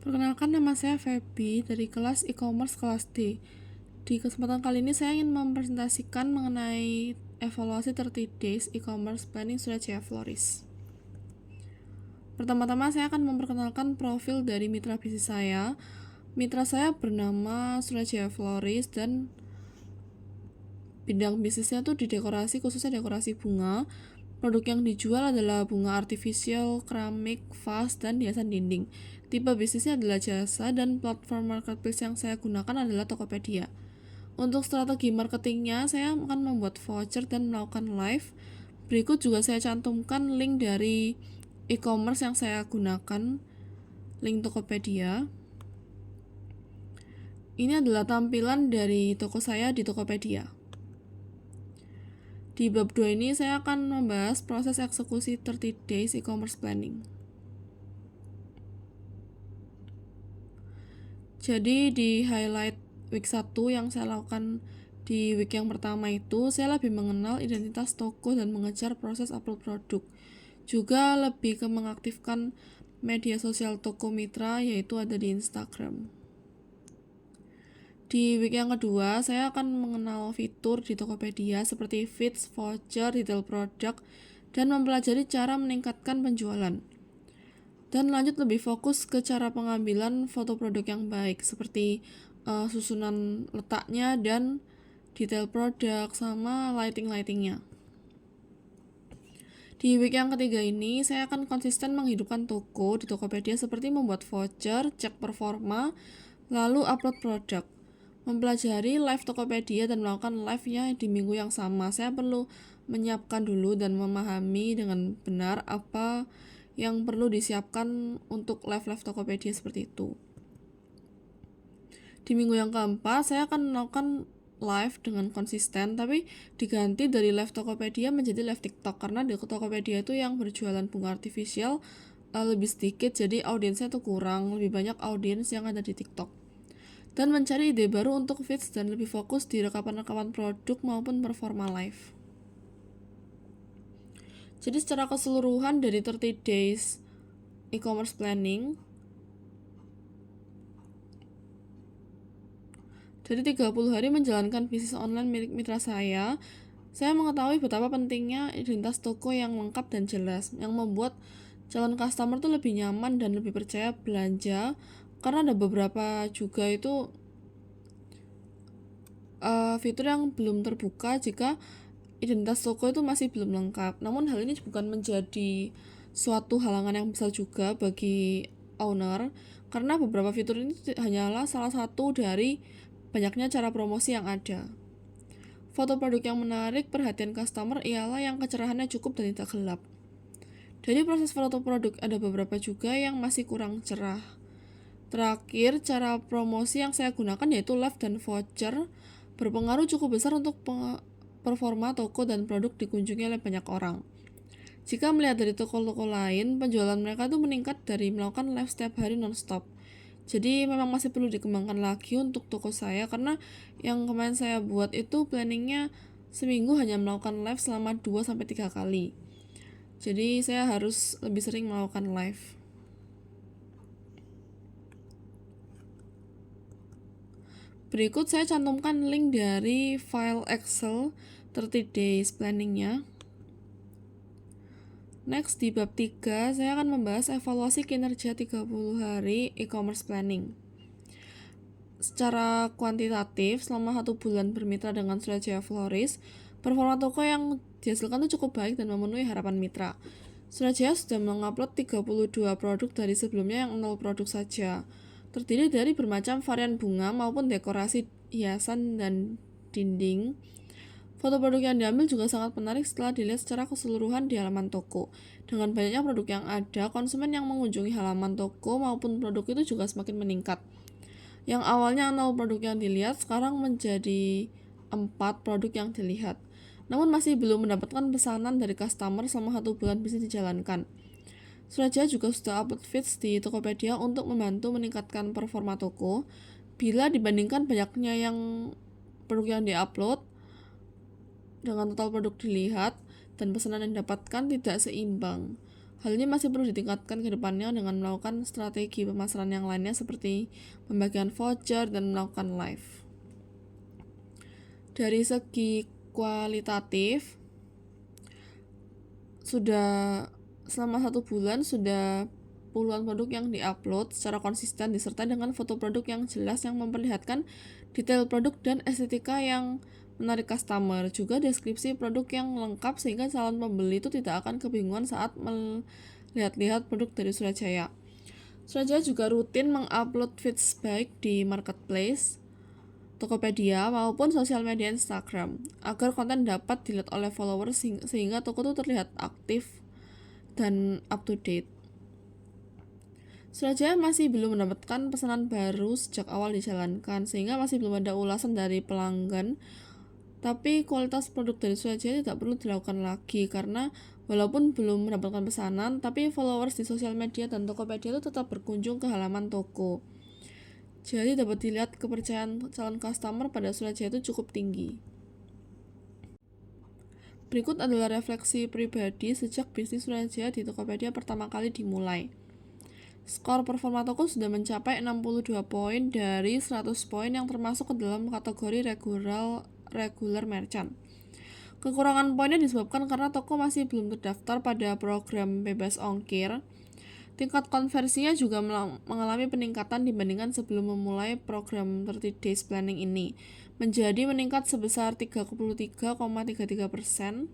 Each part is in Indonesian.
Perkenalkan, nama saya Feby dari kelas e-commerce kelas D. Di kesempatan kali ini saya ingin mempresentasikan mengenai evaluasi 30 days e-commerce planning Surajaya Floris. Pertama-tama saya akan memperkenalkan profil dari mitra bisnis saya. Mitra saya bernama Surajaya Floris dan bidang bisnisnya tuh di dekorasi, khususnya dekorasi bunga. Produk yang dijual adalah bunga artifisial, keramik, vas, dan hiasan dinding. Tipe bisnisnya adalah jasa dan platform marketplace yang saya gunakan adalah Tokopedia. Untuk strategi marketingnya, saya akan membuat voucher dan melakukan live. Berikut juga saya cantumkan link dari e-commerce yang saya gunakan, link Tokopedia. Ini adalah tampilan dari toko saya di Tokopedia. Di bab 2 ini saya akan membahas proses eksekusi 30 days e-commerce planning. Jadi di highlight week 1 yang saya lakukan di week yang pertama itu, saya lebih mengenal identitas toko dan mengejar proses upload produk. Juga lebih ke mengaktifkan media sosial toko mitra, yaitu ada di Instagram. Di week yang kedua, saya akan mengenal fitur di Tokopedia seperti feeds, voucher, detail produk, dan mempelajari cara meningkatkan penjualan. Dan lanjut lebih fokus ke cara pengambilan foto produk yang baik, seperti susunan letaknya dan detail produk sama lighting-lightingnya. Di week yang ketiga ini, saya akan konsisten menghidupkan toko di Tokopedia seperti membuat voucher, cek performa, lalu upload produk. Mempelajari live Tokopedia dan melakukan live-nya di minggu yang sama. Saya perlu menyiapkan dulu dan memahami dengan benar apa yang perlu disiapkan untuk live-live Tokopedia seperti itu. Di minggu yang keempat, saya akan melakukan live dengan konsisten, tapi diganti dari live Tokopedia menjadi live TikTok, karena di Tokopedia itu yang berjualan bunga artifisial lebih sedikit, jadi audiensnya tuh kurang, lebih banyak audiens yang ada di TikTok. Dan mencari ide baru untuk feeds dan lebih fokus di rekapan-rekapan produk maupun performa live. Jadi secara keseluruhan dari 30 days e-commerce planning, dari 30 hari menjalankan bisnis online milik mitra saya mengetahui betapa pentingnya identitas toko yang lengkap dan jelas, yang membuat calon customer tuh lebih nyaman dan lebih percaya belanja, karena ada beberapa juga itu fitur yang belum terbuka jika identitas toko itu masih belum lengkap. Namun hal ini bukan menjadi suatu halangan yang besar juga bagi owner, karena beberapa fitur ini hanyalah salah satu dari banyaknya cara promosi yang ada. Foto produk yang menarik perhatian customer ialah yang kecerahannya cukup dan tidak gelap. Dari proses foto produk ada beberapa juga yang masih kurang cerah. Terakhir, cara promosi yang saya gunakan yaitu live dan voucher berpengaruh cukup besar untuk performa toko dan produk dikunjungi oleh banyak orang. Jika melihat dari toko-toko lain, penjualan mereka tuh meningkat dari melakukan live setiap hari non-stop. Jadi memang masih perlu dikembangkan lagi untuk toko saya, karena yang kemarin saya buat itu planningnya seminggu hanya melakukan live selama 2-3 kali. Jadi saya harus lebih sering melakukan live. Berikut saya cantumkan link dari file Excel 30 days planningnya. Next, di bab 3, saya akan membahas evaluasi kinerja 30 hari e-commerce planning. Secara kuantitatif, selama 1 bulan bermitra dengan Surajaya Floris, performa toko yang dihasilkan itu cukup baik dan memenuhi harapan mitra. Surajaya sudah mengupload 32 produk dari sebelumnya yang 0 produk saja, terdiri dari bermacam varian bunga maupun dekorasi hiasan dan dinding. Foto produk yang diambil juga sangat menarik setelah dilihat secara keseluruhan di halaman toko. Dengan banyaknya produk yang ada, konsumen yang mengunjungi halaman toko maupun produk itu juga semakin meningkat. Yang awalnya 0 produk yang dilihat, sekarang menjadi 4 produk yang dilihat. Namun masih belum mendapatkan pesanan dari customer selama 1 bulan bisnis dijalankan. Surajaya juga sudah upload feeds di Tokopedia untuk membantu meningkatkan performa toko. Bila dibandingkan banyaknya yang produk yang diupload dengan total produk dilihat dan pesanan yang didapatkan tidak seimbang. Hal ini masih perlu ditingkatkan ke depannya dengan melakukan strategi pemasaran yang lainnya seperti pembagian voucher dan melakukan live. Dari segi kualitatif, sudah selama 1 bulan sudah puluhan produk yang diupload secara konsisten disertai dengan foto produk yang jelas yang memperlihatkan detail produk dan estetika yang menarik customer. Juga deskripsi produk yang lengkap sehingga calon pembeli itu tidak akan kebingungan saat melihat-lihat produk dari Surajaya. Surajaya juga rutin mengupload feeds baik di marketplace, Tokopedia maupun sosial media Instagram agar konten dapat dilihat oleh followers sehingga toko itu terlihat aktif dan up to date. Surajaya masih belum mendapatkan pesanan baru sejak awal dijalankan sehingga masih belum ada ulasan dari pelanggan. Tapi kualitas produk dari Surajaya tidak perlu dilakukan lagi karena walaupun belum mendapatkan pesanan, tapi followers di sosial media dan Tokopedia itu tetap berkunjung ke halaman toko. Jadi dapat dilihat kepercayaan calon customer pada Surajaya itu cukup tinggi. Berikut adalah refleksi pribadi sejak bisnis Surajaya di Tokopedia pertama kali dimulai. Skor performa toko sudah mencapai 62 poin dari 100 poin yang termasuk ke dalam kategori regular merchant. Kekurangan poinnya disebabkan karena toko masih belum terdaftar pada program bebas ongkir. Tingkat konversinya juga mengalami peningkatan dibandingkan sebelum memulai program 30 days planning ini, menjadi meningkat sebesar 33,33%.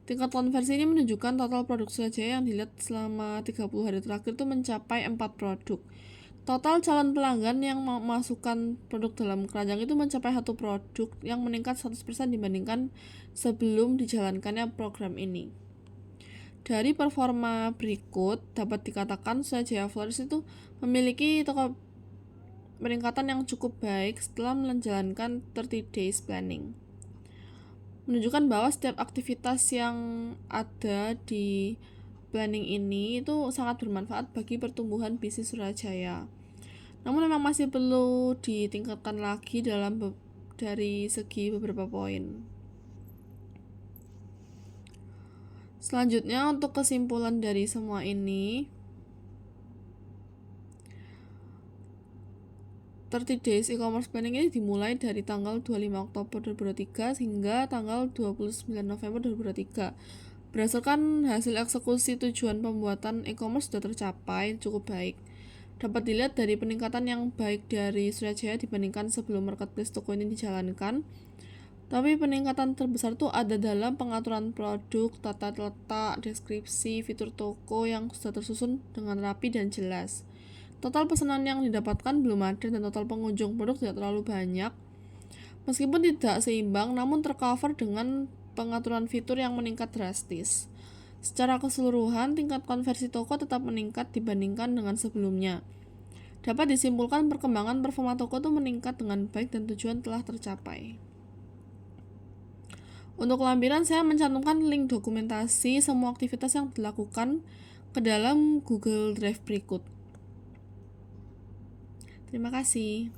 Tingkat konversi ini menunjukkan total produk Surajaya yang dilihat selama 30 hari terakhir itu mencapai 4 produk. Total calon pelanggan yang memasukkan produk dalam keranjang itu mencapai 1 produk yang meningkat 100% dibandingkan sebelum dijalankannya program ini. Dari performa berikut dapat dikatakan Surajaya Flores itu memiliki peningkatan yang cukup baik setelah menjalankan 30 days planning. Menunjukkan bahwa setiap aktivitas yang ada di planning ini itu sangat bermanfaat bagi pertumbuhan bisnis Surajaya. Namun memang masih perlu ditingkatkan lagi dari segi beberapa poin. Selanjutnya untuk kesimpulan dari semua ini, 30 days e-commerce planning ini dimulai dari tanggal 25 Oktober 2023 hingga tanggal 29 November 2023. Berdasarkan hasil eksekusi tujuan pembuatan e-commerce sudah tercapai cukup baik. Dapat dilihat dari peningkatan yang baik dari Surajaya dibandingkan sebelum marketplace toko ini dijalankan. Tapi peningkatan terbesar itu ada dalam pengaturan produk, tata letak, deskripsi, fitur toko yang sudah tersusun dengan rapi dan jelas. Total pesanan yang didapatkan belum ada dan total pengunjung produk tidak terlalu banyak. Meskipun tidak seimbang, namun tercover dengan pengaturan fitur yang meningkat drastis. Secara keseluruhan, tingkat konversi toko tetap meningkat dibandingkan dengan sebelumnya. Dapat disimpulkan perkembangan performa toko itu meningkat dengan baik dan tujuan telah tercapai. Untuk lampiran, saya mencantumkan link dokumentasi semua aktivitas yang dilakukan ke dalam Google Drive berikut. Terima kasih.